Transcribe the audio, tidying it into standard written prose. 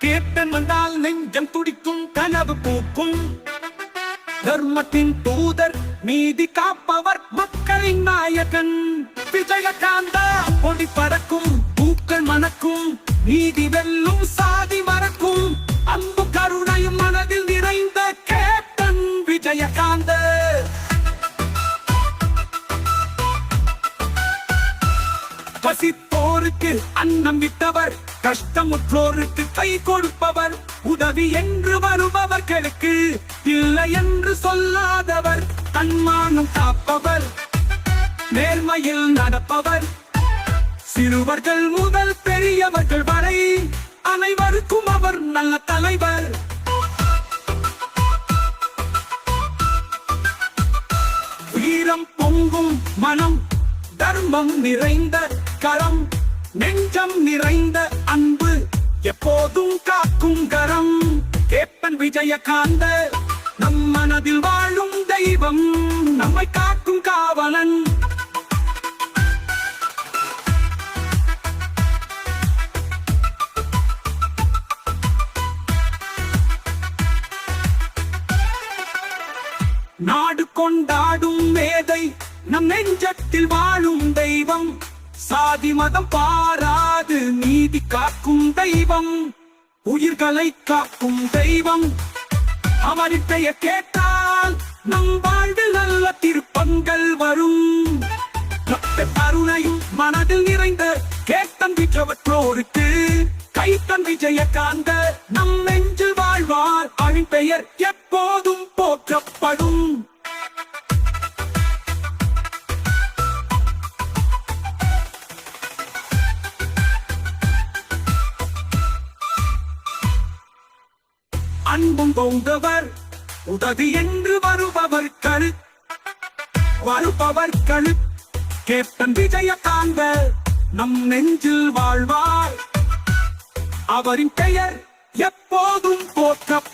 Captain வந்தால் நெஞ்சம் துடிக்கும், கனவு பூக்கும். தர்மத்தின் தூதர், நீதி காப்பவர், மக்களின் நாயகன் விஜயகாந்தா. கொடி பறக்கும், பூக்கள் மணக்கும், நீதி வெல்லும், சாதி மறக்கும். அன்பு கருணையும் மனதில் நிறைந்த கேப்டன் விஜயகாந்த. பசித்தோருக்கு அன்னம் விட்டவர், கஷ்டமுற்றோருக்கு கை கொடுப்பவர், உதவி என்று வருபவர்களுக்கு இல்லை என்று சொல்லாதவர், தன்மானம் காப்பவர், நேர்மையில் நடப்பவர். சிறுவர்கள் முதல் பெரியவர்கள் வரை அனைவருக்கும் அவர் நல்ல தலைவர். வீரம் பொங்கும் மனம், தர்மம் நிறைந்த கரம், நெஞ்சம் நிறைந்த அன்பு, எப்போதும் காக்கும் கரம். கேப்டன் விஜயகாந்த நம் மனதில் வாழும் தெய்வம், நம்மை காக்கும் காவலன். நாடு கொண்டாடும் மேதை, நம் நெஞ்சத்தில் வாழும் தெய்வம். சாதி மதம் பாராது நீதி காக்கும் தெய்வம், உயிர்களை காக்கும் தெய்வம். அவரின் பெயர் கேட்டால் நம் வாழ்வில் நல்ல திருப்பங்கள் வரும். கருணையும் மனதில் நிறைந்த கேப்டன் விஜயவற்றோருக்கு கைத்தன் விஜயகாந்த நம் நெஞ்சில் வாழ்வார். அவரின் பெயர் எப்போதும் போற்றப்படும். அன்பும் கொண்டவர், உதவி என்று வருபவர்கள் கேப்டன் விஜயகாந்த நம் நெஞ்சில் வாழ்வார். அவரின் பெயர் எப்போதும் போற்றப்படும்.